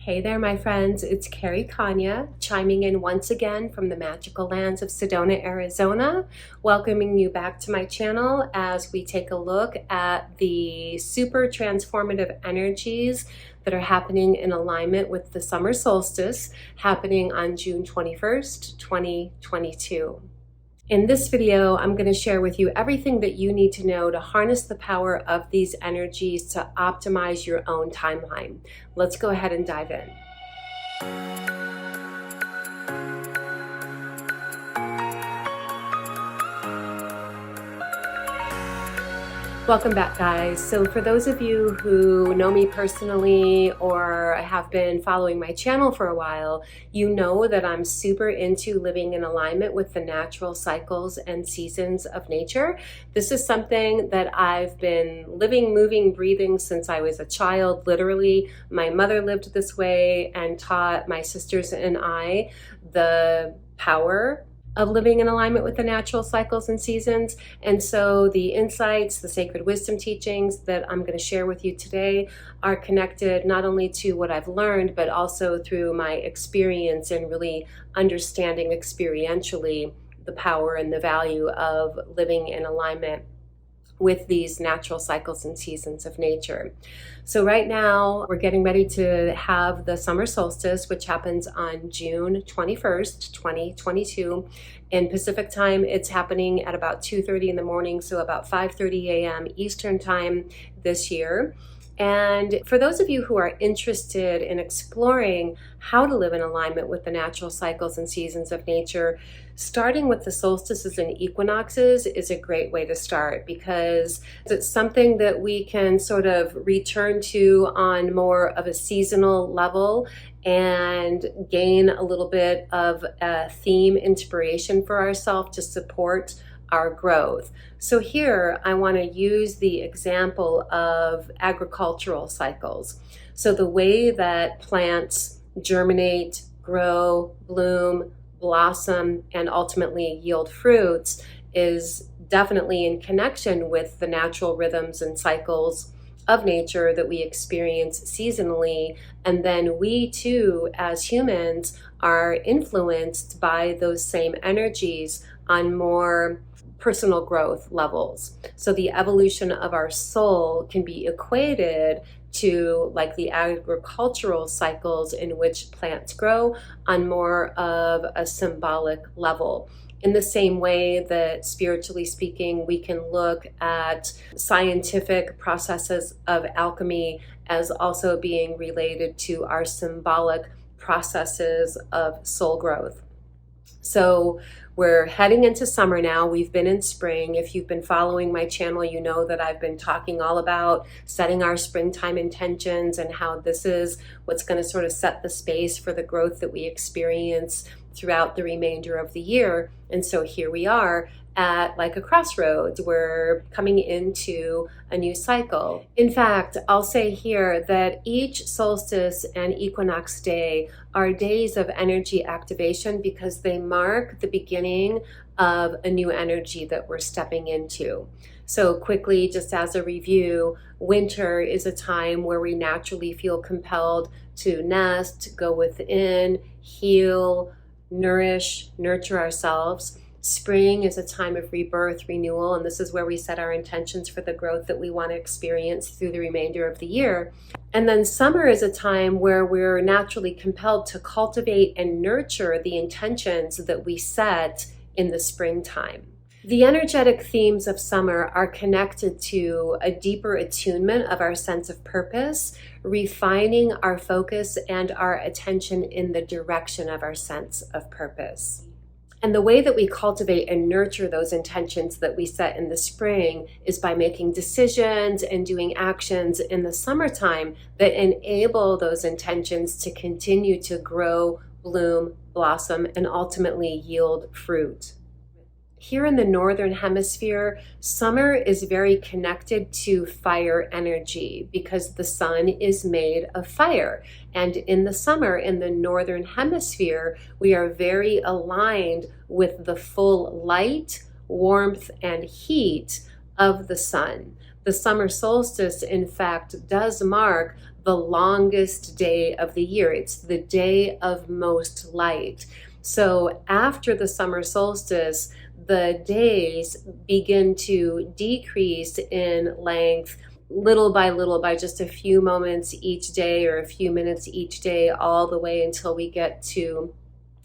Hey there, my friends. It's Carrie Konyha, chiming in once again from the magical lands of Sedona, Arizona, welcoming you back to my channel as we take a look at the super transformative energies that are happening in alignment with the summer solstice happening on June 21st, 2022. In this video, I'm going to share with you everything that you need to know to harness the power of these energies to optimize your own timeline. Let's go ahead and dive in. Welcome back, guys. So for those of you who know me personally or have been following my channel for a while, you know that I'm super into living in alignment with the natural cycles and seasons of nature. This is something that I've been living, moving, breathing since I was a child. Literally, my mother lived this way and taught my sisters and I the power of living in alignment with the natural cycles and seasons. And so the insights, the sacred wisdom teachings that I'm going to share with you today are connected not only to what I've learned, but also through my experience and really understanding experientially the power and the value of living in alignment with these natural cycles and seasons of nature. So right now we're getting ready to have the summer solstice, which happens on June 21st, 2022. In Pacific time, it's happening at about 2:30 in the morning, so about 5:30 a.m. Eastern time this year. And for those of you who are interested in exploring how to live in alignment with the natural cycles and seasons of nature, starting with the solstices and equinoxes is a great way to start, because it's something that we can sort of return to on more of a seasonal level and gain a little bit of a theme inspiration for ourselves to support our growth. So here I want to use the example of agricultural cycles. So the way that plants germinate, grow, bloom, blossom, and ultimately yield fruits is definitely in connection with the natural rhythms and cycles of nature that we experience seasonally. And then we too, as humans, are influenced by those same energies on more personal growth levels. So the evolution of our soul can be equated to like the agricultural cycles in which plants grow on more of a symbolic level. In the same way that, spiritually speaking, we can look at scientific processes of alchemy as also being related to our symbolic processes of soul growth. So we're heading into summer now. We've been in spring. If you've been following my channel, you know that I've been talking all about setting our springtime intentions and how this is what's going to sort of set the space for the growth that we experience throughout the remainder of the year. And so here we are at like a crossroads. We're coming into a new cycle. In fact, I'll say here that each solstice and equinox day are days of energy activation because they mark the beginning of a new energy that we're stepping into. So quickly, just as a review, winter is a time where we naturally feel compelled to nest, go within, heal, nourish, nurture ourselves. Spring is a time of rebirth, renewal, and this is where we set our intentions for the growth that we want to experience through the remainder of the year. And then summer is a time where we're naturally compelled to cultivate and nurture the intentions that we set in the springtime. The energetic themes of summer are connected to a deeper attunement of our sense of purpose, refining our focus and our attention in the direction of our sense of purpose. And the way that we cultivate and nurture those intentions that we set in the spring is by making decisions and doing actions in the summertime that enable those intentions to continue to grow, bloom, blossom, and ultimately yield fruit. Here in the Northern Hemisphere, summer is very connected to fire energy because the sun is made of fire. And in the summer, in the Northern Hemisphere, we are very aligned with the full light, warmth, and heat of the sun. The summer solstice, in fact, does mark the longest day of the year. It's the day of most light. So after the summer solstice, the days begin to decrease in length little by just a few moments each day or a few minutes each day, all the way until we get to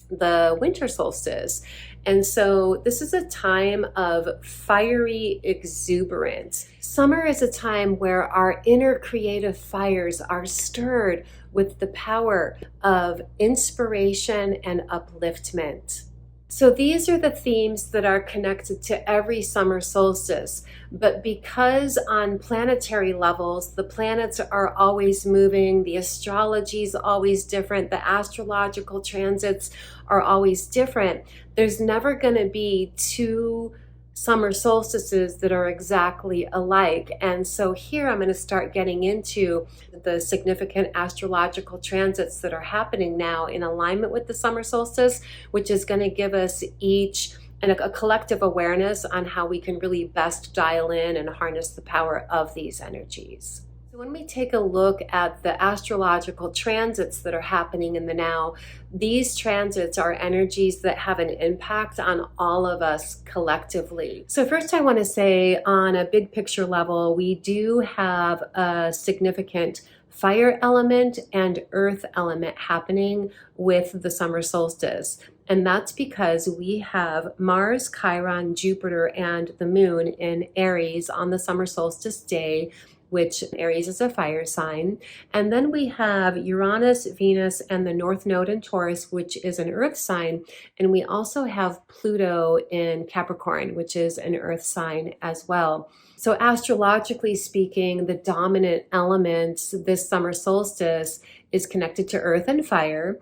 the winter solstice. And so this is a time of fiery exuberance. Summer is a time where our inner creative fires are stirred with the power of inspiration and upliftment. So these are the themes that are connected to every summer solstice. But because on planetary levels, the planets are always moving, the astrology is always different, the astrological transits are always different, there's never going to be two summer solstices that are exactly alike. And so here I'm going to start getting into the significant astrological transits that are happening now in alignment with the summer solstice, which is going to give us each a collective awareness on how we can really best dial in and harness the power of these energies. So when we take a look at the astrological transits that are happening in the now, these transits are energies that have an impact on all of us collectively. So first I want to say, on a big picture level, we do have a significant fire element and earth element happening with the summer solstice. And that's because we have Mars, Chiron, Jupiter, and the moon in Aries on the summer solstice day, which Aries is a fire sign. And then we have Uranus, Venus, and the North Node in Taurus, which is an earth sign. And we also have Pluto in Capricorn, which is an earth sign as well. So astrologically speaking, the dominant elements this summer solstice is connected to earth and fire.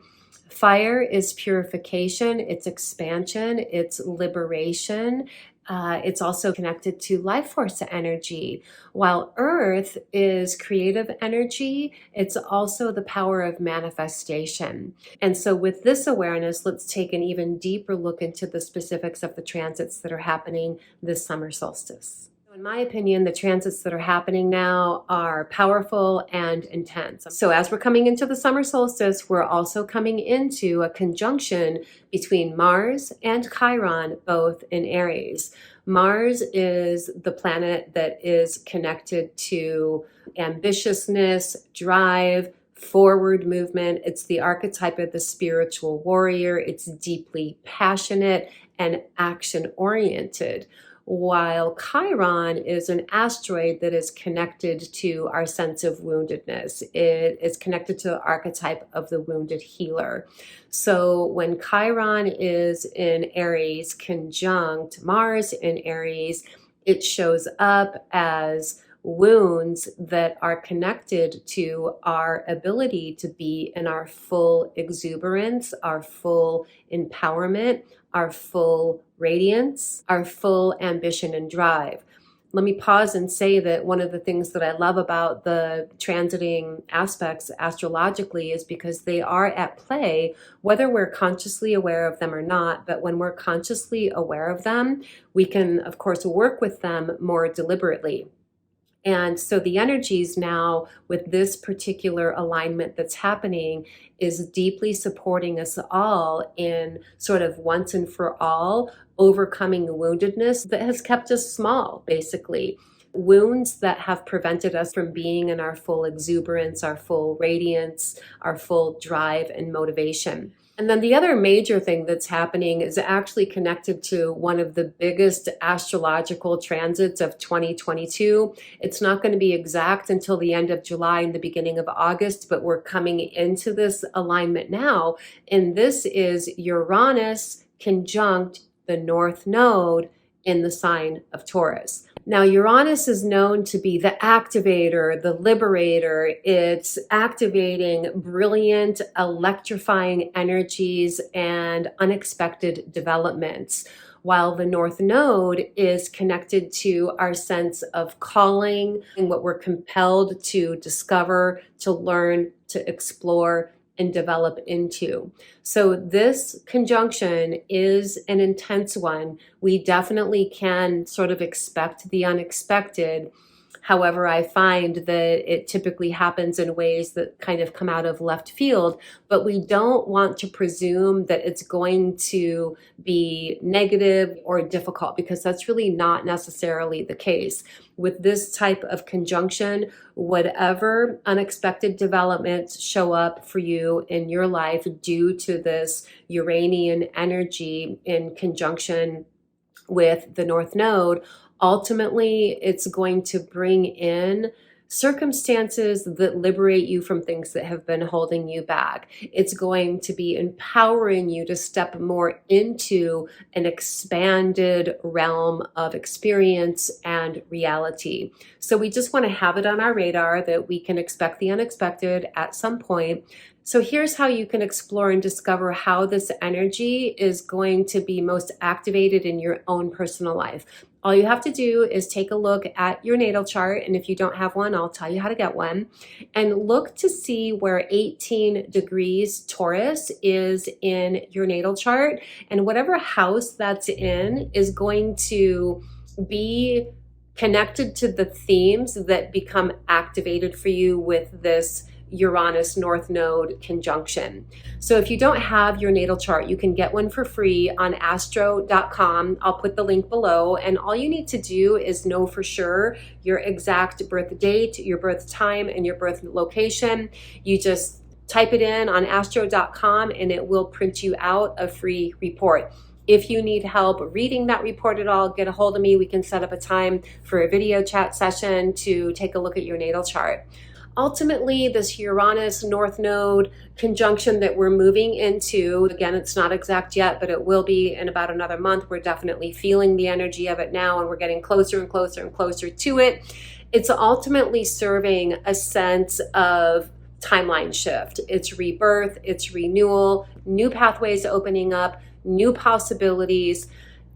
Fire is purification, it's expansion, it's liberation. It's also connected to life force energy, while earth is creative energy. It's also the power of manifestation. And so with this awareness, let's take an even deeper look into the specifics of the transits that are happening this summer solstice. In my opinion, the transits that are happening now are powerful and intense. So as we're coming into the summer solstice, we're also coming into a conjunction between Mars and Chiron, both in Aries. Mars is the planet that is connected to ambitiousness, drive, forward movement. It's the archetype of the spiritual warrior. It's deeply passionate and action-oriented, while Chiron is an asteroid that is connected to our sense of woundedness. It is connected to the archetype of the wounded healer. So when Chiron is in Aries conjunct Mars in Aries, it shows up as wounds that are connected to our ability to be in our full exuberance, our full empowerment, our full radiance, our full ambition and drive. Let me pause and say that one of the things that I love about the transiting aspects astrologically is because they are at play, whether we're consciously aware of them or not. But when we're consciously aware of them, we can, of course, work with them more deliberately. And so the energies now with this particular alignment that's happening is deeply supporting us all in sort of once and for all overcoming woundedness that has kept us small, basically. Wounds that have prevented us from being in our full exuberance, our full radiance, our full drive and motivation. And then the other major thing that's happening is actually connected to one of the biggest astrological transits of 2022. It's not going to be exact until the end of July and the beginning of August, but we're coming into this alignment now. And this is Uranus conjunct the North Node in the sign of Taurus. Now, Uranus is known to be the activator, the liberator. It's activating brilliant, electrifying energies and unexpected developments, while the North Node is connected to our sense of calling and what we're compelled to discover, to learn, to explore, and develop into. So this conjunction is an intense one. We definitely can sort of expect the unexpected. However, I find that it typically happens in ways that kind of come out of left field, but we don't want to presume that it's going to be negative or difficult, because that's really not necessarily the case. With this type of conjunction, whatever unexpected developments show up for you in your life due to this Uranian energy in conjunction with the North Node, ultimately it's going to bring in circumstances that liberate you from things that have been holding you back. It's going to be empowering you to step more into an expanded realm of experience and reality. So we just want to have it on our radar that we can expect the unexpected at some point. So here's how you can explore and discover how this energy is going to be most activated in your own personal life. All you have to do is take a look at your natal chart, and if you don't have one, I'll tell you how to get one, and look to see where 18 degrees Taurus is in your natal chart, and whatever house that's in is going to be connected to the themes that become activated for you with this Uranus North Node conjunction. So if you don't have your natal chart, you can get one for free on astro.com. I'll put the link below, and all you need to do is know for sure your exact birth date, your birth time, and your birth location. You just type it in on astro.com and it will print you out a free report. If you need help reading that report at all, get a hold of me. We can set up a time for a video chat session to take a look at your natal chart. Ultimately, this Uranus North Node conjunction that we're moving into, again, it's not exact yet, but it will be in about another month. We're definitely feeling the energy of it now, and we're getting closer and closer and closer to it. It's ultimately serving a sense of timeline shift. It's rebirth, it's renewal, new pathways opening up, new possibilities.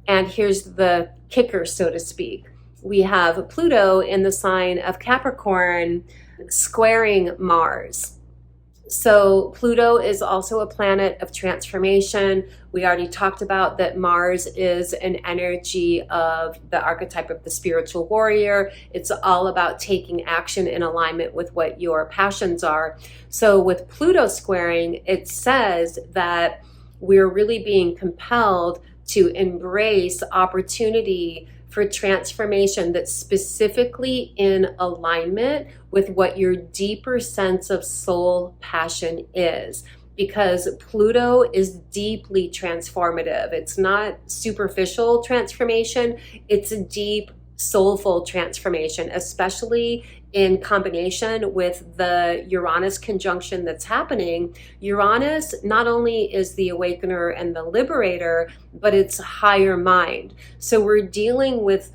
And here's the kicker, so to speak. We have Pluto in the sign of Capricorn squaring Mars. So Pluto is also a planet of transformation. We already talked about that Mars is an energy of the archetype of the spiritual warrior. It's all about taking action in alignment with what your passions are. So with Pluto squaring, it says that we're really being compelled to embrace opportunity for transformation that's specifically in alignment with what your deeper sense of soul passion is. Because Pluto is deeply transformative. It's not superficial transformation, it's a deep, soulful transformation, especially in combination with the Uranus conjunction that's happening. Uranus not only is the awakener and the liberator, but it's higher mind. So we're dealing with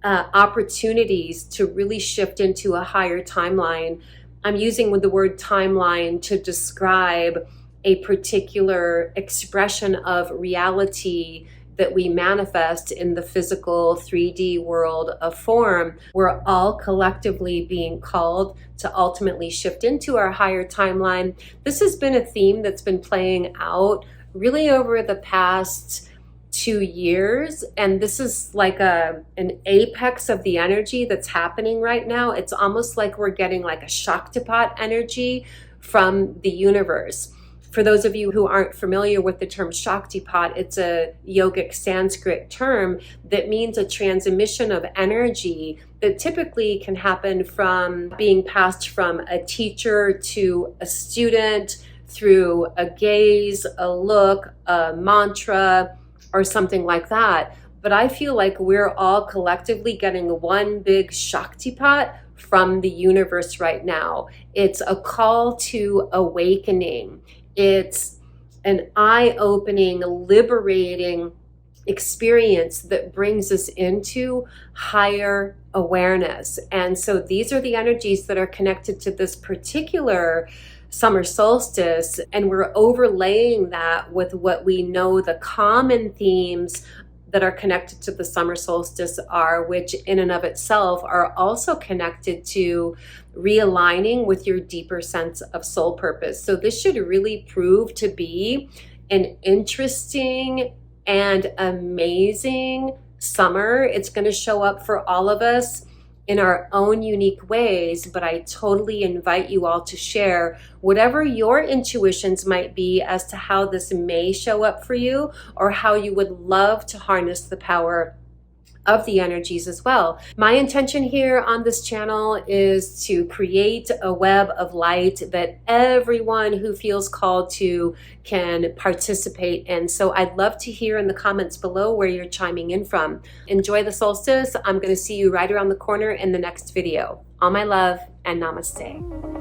opportunities to really shift into a higher timeline. I'm using the word timeline to describe a particular expression of reality that we manifest in the physical 3D world of form. We're all collectively being called to ultimately shift into our higher timeline. This has been a theme that's been playing out really over the past 2 years, and this is like an apex of the energy that's happening right now. It's almost like we're getting like a Shaktipat energy from the universe. For those of you who aren't familiar with the term Shaktipat, it's a yogic Sanskrit term that means a transmission of energy that typically can happen from being passed from a teacher to a student through a gaze, a look, a mantra, or something like that. But I feel like we're all collectively getting one big Shaktipat from the universe right now. It's a call to awakening. It's an eye-opening, liberating experience that brings us into higher awareness. And so these are the energies that are connected to this particular summer solstice, and we're overlaying that with what we know the common themes that are connected to the summer solstice are, which in and of itself are also connected to realigning with your deeper sense of soul purpose. So this should really prove to be an interesting and amazing summer. It's going to show up for all of us in our own unique ways, but I totally invite you all to share whatever your intuitions might be as to how this may show up for you, or how you would love to harness the power of the energies as well. My intention here on this channel is to create a web of light that everyone who feels called to can participate in. So I'd love to hear in the comments below where you're chiming in from. Enjoy the solstice. I'm going to see you right around the corner in the next video. All my love and namaste.